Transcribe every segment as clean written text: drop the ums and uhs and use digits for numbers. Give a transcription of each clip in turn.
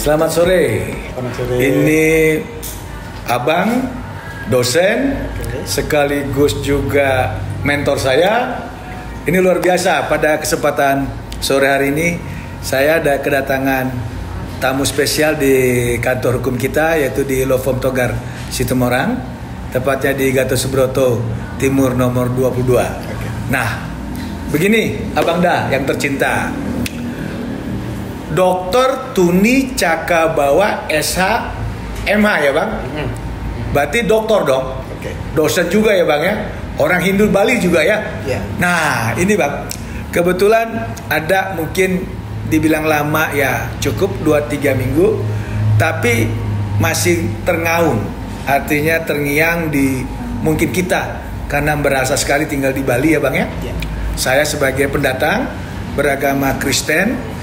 Selamat sore. Selamat sore. Ini Abang, dosen, sekaligus juga mentor saya. Ini luar biasa. Pada kesempatan sore hari ini, saya ada kedatangan tamu spesial di kantor hukum kita, yaitu di Law Firm Togar Situmorang, tepatnya di Gatot Subroto Timur nomor 22. Nah, begini Abang Da yang tercinta. Dr. Tuni Cakabawa SH MH ya Bang? Berarti doktor dong? Dosen juga ya Bang ya? Orang Hindu Bali juga ya? Nah ini Bang, kebetulan ada mungkin dibilang lama ya cukup 2-3 minggu, tapi masih terngaung, artinya terngiang di mungkin kita karena berasa sekali tinggal di Bali ya Bang ya? Saya sebagai pendatang beragama Kristen,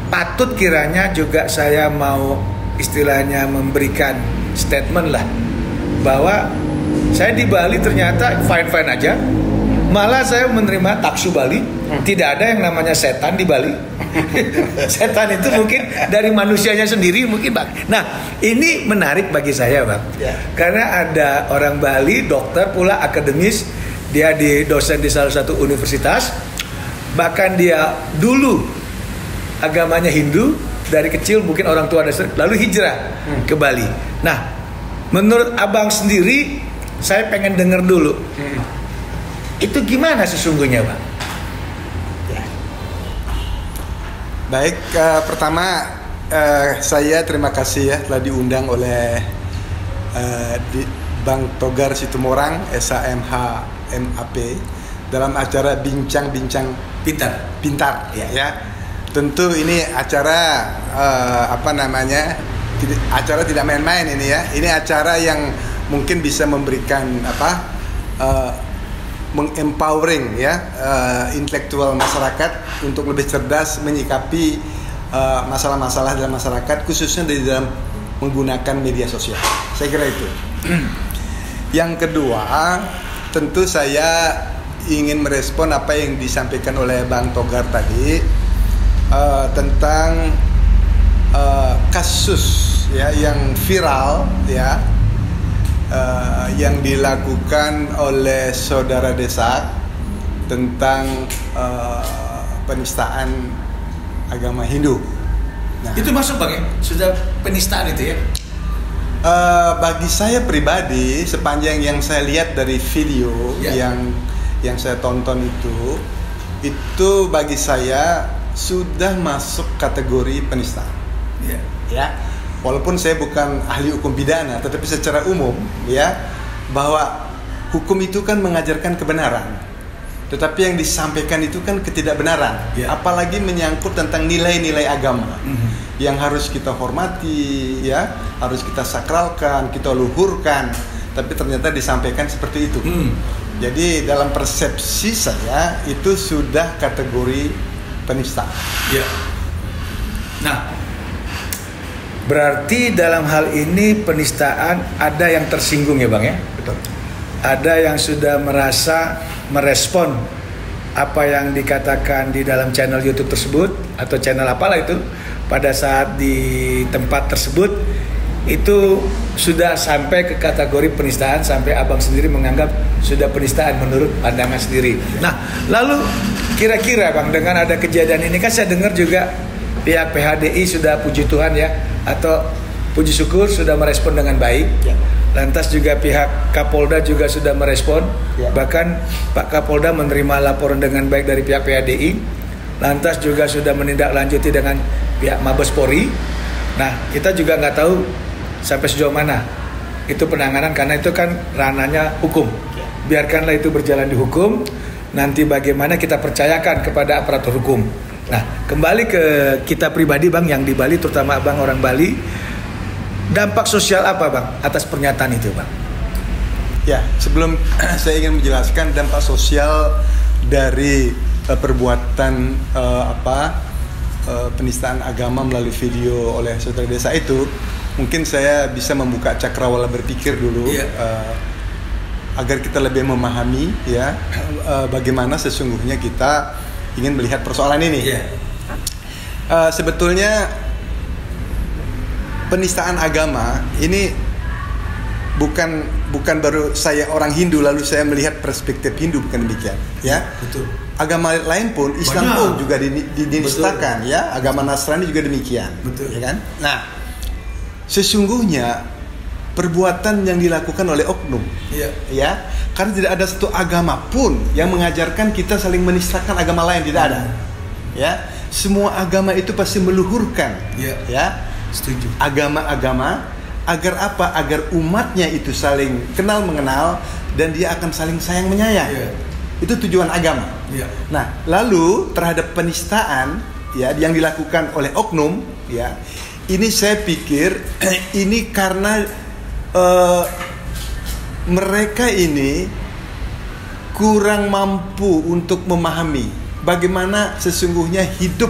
patut kiranya juga saya mau istilahnya memberikan statement lah bahwa saya di Bali ternyata fine-fine aja, malah saya menerima taksu Bali. Tidak ada yang namanya setan di Bali. Setan itu mungkin dari manusianya sendiri mungkin Bang. Nah ini menarik bagi saya Bang, karena ada orang Bali, dokter pula, akademis, dia dosen di salah satu universitas, bahkan dia dulu agamanya Hindu, dari kecil mungkin orang tua dasar, lalu hijrah ke Bali. Nah, menurut Abang sendiri, saya pengen dengar dulu. Itu gimana sesungguhnya, Bang? Baik, pertama saya terima kasih ya telah diundang oleh Bang Togar Situmorang SHMH MAP dalam acara bincang-bincang pintar ya. Tentu ini acara acara tidak main-main ini ya. Ini acara yang mungkin bisa memberikan mengempowering ya intelektual masyarakat untuk lebih cerdas menyikapi masalah-masalah dalam masyarakat, khususnya di dalam menggunakan media sosial. Saya kira itu. Yang kedua, tentu saya ingin merespon apa yang disampaikan oleh Bang Togar tadi. Tentang kasus ya yang viral ya yang dilakukan oleh saudara Desak tentang penistaan agama Hindu. Nah, itu masuk Bang ya? Sudah penistaan itu ya? Bagi saya pribadi, sepanjang yang saya lihat dari video yang saya tonton itu bagi saya sudah masuk kategori penistaan. Ya. Walaupun saya bukan ahli hukum pidana, tetapi secara umum ya, bahwa hukum itu kan mengajarkan kebenaran. Tetapi yang disampaikan itu kan ketidakbenaran. Apalagi menyangkut tentang nilai-nilai agama yang harus kita hormati ya, harus kita sakralkan, kita luhurkan, tapi ternyata disampaikan seperti itu. Jadi dalam persepsi saya itu sudah kategori penista. Nah, berarti dalam hal ini penistaan ada yang tersinggung ya Bang ya? Betul. Ada yang sudah merespon apa yang dikatakan di dalam channel YouTube tersebut atau channel apalah itu pada saat di tempat tersebut itu sudah sampai ke kategori penistaan, sampai Abang sendiri menganggap sudah penistaan menurut pandangan sendiri. Nah, lalu kira-kira Bang, dengan ada kejadian ini kan saya dengar juga pihak PHDI sudah, puji Tuhan ya, atau puji syukur sudah merespon dengan baik. Lantas juga pihak Kapolda juga sudah merespon. Bahkan Pak Kapolda menerima laporan dengan baik dari pihak PHDI. Lantas juga sudah menindaklanjuti dengan pihak Mabes Polri. Nah, kita juga nggak tahu sampai sejauh mana itu penanganan, karena itu kan ranahnya hukum. Biarkanlah itu berjalan di hukum. Nanti bagaimana kita percayakan kepada aparatur hukum. Nah, kembali ke kita pribadi Bang yang di Bali, terutama Abang orang Bali, dampak sosial apa Bang atas pernyataan itu Bang? Ya, sebelum saya ingin menjelaskan dampak sosial dari perbuatan penistaan agama melalui video oleh saudara desa itu, mungkin saya bisa membuka cakrawala berpikir dulu. Agar kita lebih memahami ya bagaimana sesungguhnya kita ingin melihat persoalan ini. Sebetulnya penistaan agama ini bukan baru saya orang Hindu lalu saya melihat perspektif Hindu, bukan demikian, ya. Betul. Agama lain pun, Islam pun juga dinistakan, ya. Agama Nasrani juga demikian, betul. Ya kan? Nah, sesungguhnya perbuatan yang dilakukan oleh oknum, ya, karena tidak ada satu agama pun yang mengajarkan kita saling menistakan agama lain, tidak ada, ya. Semua agama itu pasti meluhurkan, ya. Setuju. Agama-agama agar apa? Agar umatnya itu saling kenal mengenal dan dia akan saling sayang menyayang. Itu tujuan agama. Nah, lalu terhadap penistaan, ya, yang dilakukan oleh oknum, ya, ini saya pikir ini karena mereka ini kurang mampu untuk memahami bagaimana sesungguhnya hidup,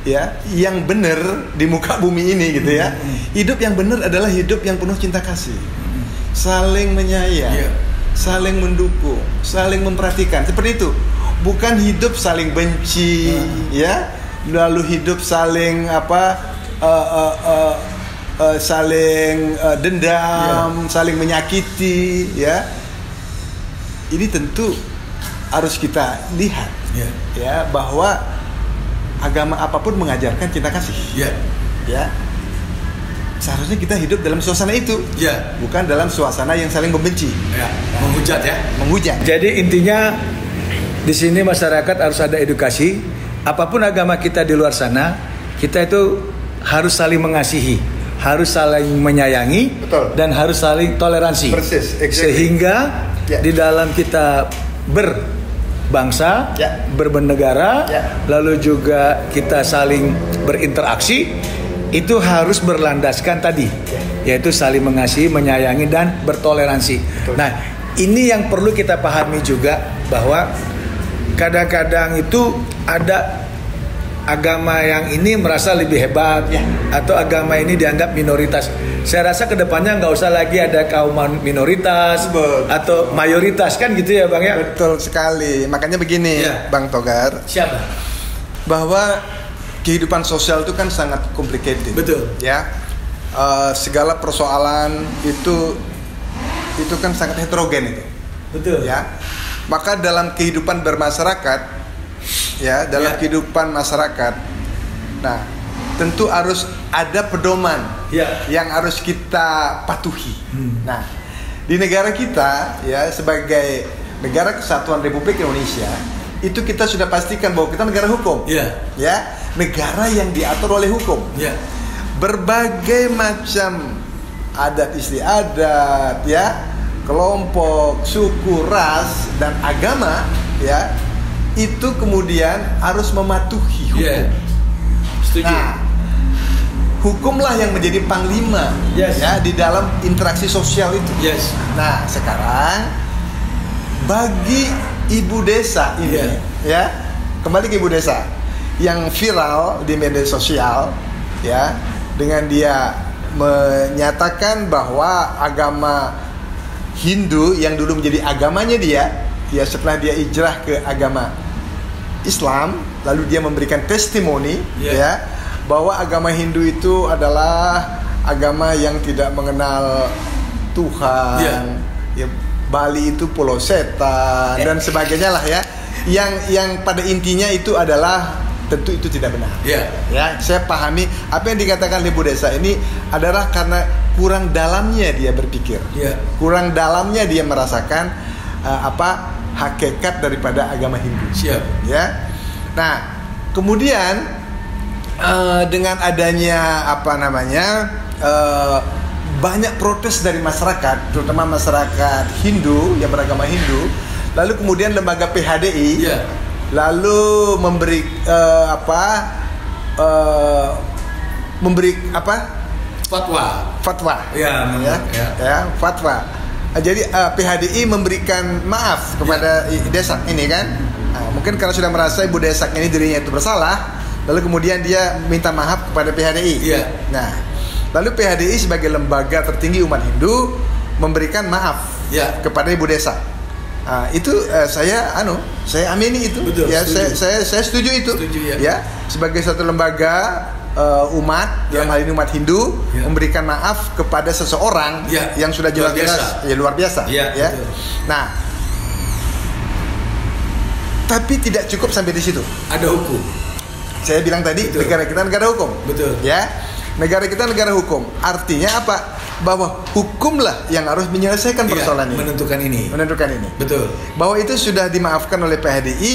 ya, yang benar di muka bumi ini, gitu, ya. Hidup yang benar adalah hidup yang penuh cinta kasih, saling menyayang, saling mendukung, saling memperhatikan, seperti itu. Bukan hidup saling benci, ya, lalu hidup saling saling dendam, saling menyakiti, ya. Ini tentu harus kita lihat, ya, bahwa agama apapun mengajarkan cinta kasih, ya. Seharusnya kita hidup dalam suasana itu, bukan dalam suasana yang saling membenci, menghujat, ya. Menghujat. Jadi intinya di sini masyarakat harus ada edukasi. Apapun agama kita di luar sana, kita itu harus saling mengasihi, harus saling menyayangi, dan harus saling toleransi. Persis, exactly. Sehingga di dalam kita berbangsa, berbernegara, lalu juga kita saling berinteraksi, itu harus berlandaskan tadi, yaitu saling mengasihi, menyayangi, dan bertoleransi. Nah, ini yang perlu kita pahami juga, bahwa kadang-kadang itu ada agama yang ini merasa lebih hebat, atau agama ini dianggap minoritas. Saya rasa kedepannya nggak usah lagi ada kaum minoritas atau mayoritas, kan gitu ya, Bang, ya? Betul sekali. Makanya begini, Bang Togar. Siapa? Bahwa kehidupan sosial itu kan sangat complicated. Betul. Ya. Segala persoalan itu kan sangat heterogen itu. Betul. Ya. Maka dalam kehidupan bermasyarakat, ya, dalam kehidupan masyarakat, nah, tentu harus ada pedoman yang harus kita patuhi. Nah, di negara kita, ya, sebagai negara kesatuan Republik Indonesia, itu kita sudah pastikan bahwa kita negara hukum, ya, negara yang diatur oleh hukum. Berbagai macam adat istiadat, ya, kelompok, suku, ras, dan agama, ya, itu kemudian harus mematuhi hukum. Setuju. Nah, hukumlah yang menjadi panglima, ya, di dalam interaksi sosial itu. Nah, sekarang bagi ibu desa ini, ya, kembali ke ibu desa yang viral di media sosial, ya, dengan dia menyatakan bahwa agama Hindu yang dulu menjadi agamanya dia, ya, setelah dia hijrah ke agama Islam, lalu dia memberikan testimoni, ya, bahwa agama Hindu itu adalah agama yang tidak mengenal Tuhan, ya, Bali itu pulau setan dan sebagainya lah, ya, yang pada intinya itu adalah tentu itu tidak benar. Ya, saya pahami apa yang dikatakan oleh Bu Desa ini adalah karena kurang dalamnya dia berpikir, kurang dalamnya dia merasakan hakikat daripada agama Hindu. Ya. Nah, kemudian dengan adanya banyak protes dari masyarakat, terutama masyarakat Hindu yang beragama Hindu, lalu kemudian lembaga PHDI lalu memberi fatwa. Fatwa. Jadi PHDI memberikan maaf kepada Desak ini, kan. Mungkin karena sudah merasa Ibu Desak ini dirinya itu bersalah, lalu kemudian dia minta maaf kepada PHDI. Nah, lalu PHDI sebagai lembaga tertinggi umat Hindu memberikan maaf kepada Ibu Desak. Itu saya amini itu. Betul, ya, saya setuju itu. Ya, sebagai satu lembaga umat, dalam hal ini umat Hindu, memberikan maaf kepada seseorang yang sudah jelas-jelas luar biasa. Ya. Nah, tapi tidak cukup sampai di situ. Ada hukum. Saya bilang tadi, negara kita negara hukum. Betul. Ya, negara kita negara hukum. Artinya apa? Bahwa hukumlah yang harus menyelesaikan persoalan ini. Menentukan ini. Betul. Bahwa itu sudah dimaafkan oleh PHDI,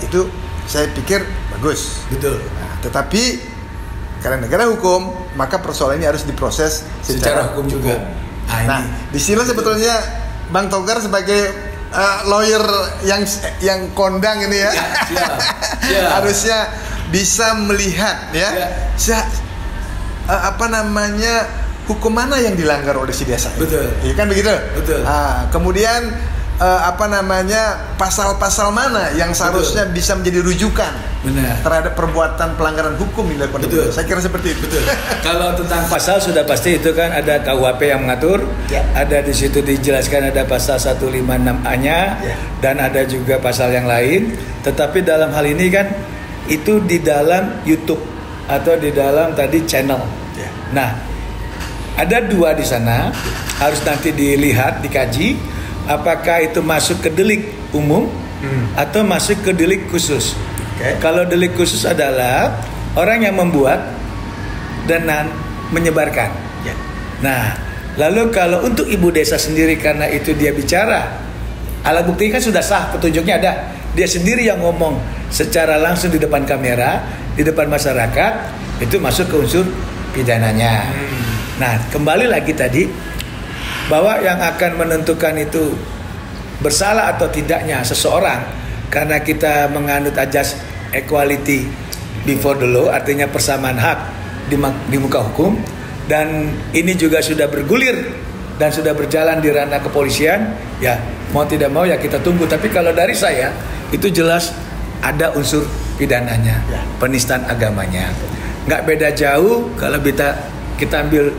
itu saya pikir bagus. Betul. Nah, tetapi karena negara hukum, maka persoalan ini harus diproses secara hukum juga. Nah, di sini sebetulnya Bang Togar sebagai lawyer yang kondang ini ya, harusnya bisa melihat hukum mana yang dilanggar oleh si desa. Betul. Iya kan begitu? Betul. Kemudian pasal-pasal mana yang seharusnya bisa menjadi rujukan terhadap perbuatan pelanggaran hukum yang dilakukan. Betul. Saya kira seperti itu. Betul. Kalau tentang pasal sudah pasti itu kan ada KUHP yang mengatur, ada di situ dijelaskan ada pasal 156A-nya, dan ada juga pasal yang lain. Tetapi dalam hal ini kan itu di dalam YouTube atau di dalam tadi channel. Nah, ada dua di sana, harus nanti dilihat, dikaji, apakah itu masuk ke delik umum atau masuk ke delik khusus. Kalau delik khusus adalah orang yang membuat dan menyebarkan. Nah, lalu kalau untuk ibu desa sendiri, karena itu dia bicara, alat bukti kan sudah sah, petunjuknya ada, dia sendiri yang ngomong secara langsung di depan kamera, di depan masyarakat, itu masuk ke unsur pidananya. Nah, kembali lagi tadi, bahwa yang akan menentukan itu bersalah atau tidaknya seseorang, karena kita menganut ajas equality before the law, artinya persamaan hak di muka hukum, dan ini juga sudah bergulir dan sudah berjalan di ranah kepolisian, ya mau tidak mau ya kita tunggu. Tapi kalau dari saya itu jelas ada unsur pidananya, penistaan agamanya. Nggak beda jauh kalau kita ambil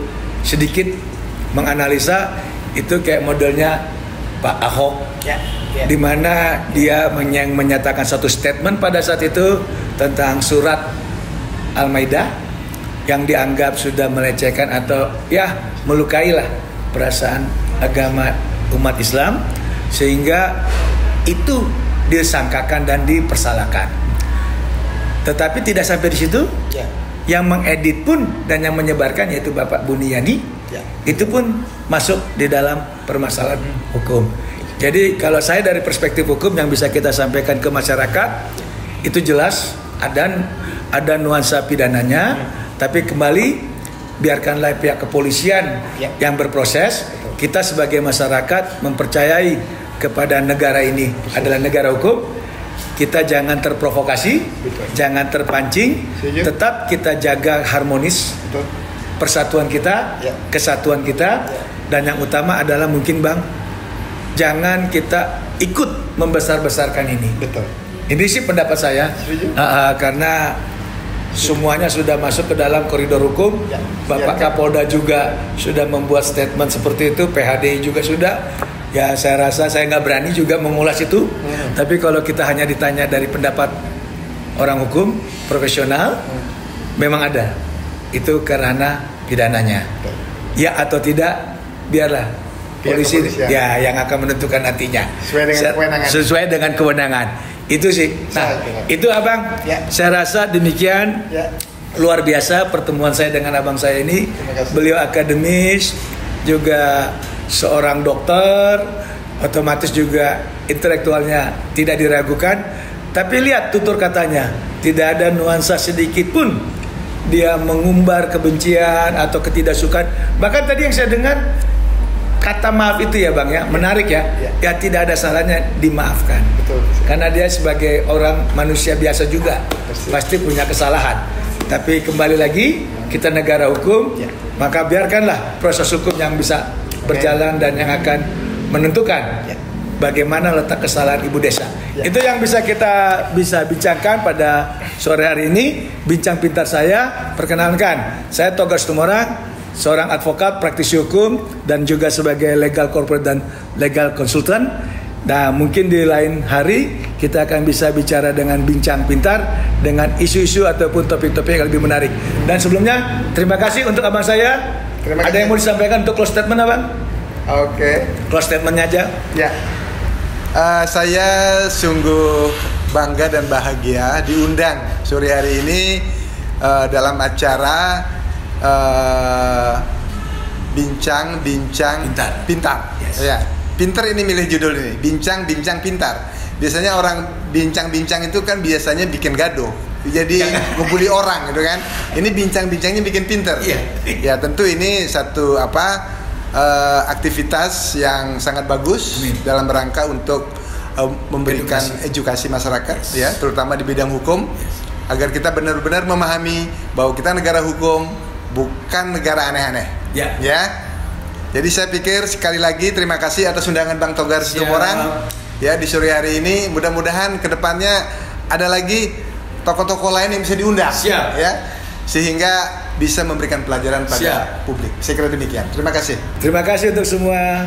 sedikit menganalisa, itu kayak modelnya Pak Ahok, di mana dia menyatakan satu statement pada saat itu tentang surat Al-Maidah yang dianggap sudah melecehkan atau melukailah perasaan agama umat Islam, sehingga itu disangkakan dan dipersalahkan. Tetapi tidak sampai di situ. Yang mengedit pun dan yang menyebarkan yaitu Bapak Buniyani, itu pun masuk di dalam permasalahan hukum. Jadi kalau saya dari perspektif hukum yang bisa kita sampaikan ke masyarakat, itu jelas ada nuansa pidananya, tapi kembali biarkanlah pihak kepolisian yang berproses. Kita sebagai masyarakat mempercayai kepada negara ini adalah negara hukum. Kita jangan terprovokasi, jangan terpancing, tetap kita jaga harmonis, persatuan kita, kesatuan kita, dan yang utama adalah mungkin Bang, jangan kita ikut membesar-besarkan ini. Ini sih pendapat saya, karena semuanya sudah masuk ke dalam koridor hukum. Bapak Kapolda juga sudah membuat statement seperti itu, PHDI juga sudah. Ya saya rasa saya nggak berani juga mengulas itu. Tapi kalau kita hanya ditanya dari pendapat orang hukum profesional, memang ada. Itu karena pidananya. Ya atau tidak, biarlah polisi yang akan menentukan nantinya. Sesuai dengan kewenangan. Itu sih. Nah, itu Abang. Saya rasa demikian. Luar biasa pertemuan saya dengan abang saya ini. Beliau akademis, juga seorang dokter, otomatis juga intelektualnya tidak diragukan. Tapi lihat tutur katanya, tidak ada nuansa sedikit pun dia mengumbar kebencian atau ketidaksukaan. Bahkan tadi yang saya dengar kata maaf itu ya Bang ya, menarik ya. Ya tidak ada salahnya dimaafkan. Karena dia sebagai orang manusia biasa juga pasti punya kesalahan. Tapi kembali lagi, kita negara hukum, maka biarkanlah proses hukum yang bisa berjalan dan yang akan menentukan bagaimana letak kesalahan ibu desa. Itu yang bisa kita bincangkan pada sore hari ini. Bincang pintar saya, perkenalkan, saya Togar Situmorang, seorang advokat, praktisi hukum, dan juga sebagai legal corporate dan legal consultant. Nah, mungkin di lain hari kita akan bisa bicara dengan bincang pintar dengan isu-isu ataupun topik-topik yang lebih menarik. Dan sebelumnya terima kasih untuk abang saya. Ada yang mau disampaikan untuk close statement abang? Oke. Close statementnya aja. Ya. Saya sungguh bangga dan bahagia diundang sore hari ini dalam acara bincang-bincang pintar. Yes. Ya, pintar ini milih judul ini, bincang-bincang pintar. Biasanya orang bincang-bincang itu kan biasanya bikin gaduh, jadi ngebully orang gitu kan. Ini bincang-bincangnya bikin pintar. Ya tentu ini satu aktivitas yang sangat bagus dalam rangka untuk memberikan edukasi masyarakat, ya, terutama di bidang hukum, agar kita benar-benar memahami bahwa kita negara hukum, bukan negara aneh-aneh. Ya. Jadi saya pikir sekali lagi terima kasih atas undangan Bang Togar Situmorang. Ya, di sore hari ini mudah-mudahan kedepannya ada lagi tokoh-tokoh lain yang bisa diundang. Ya, sehingga bisa memberikan pelajaran pada publik. Saya kira demikian. Terima kasih. Terima kasih untuk semua.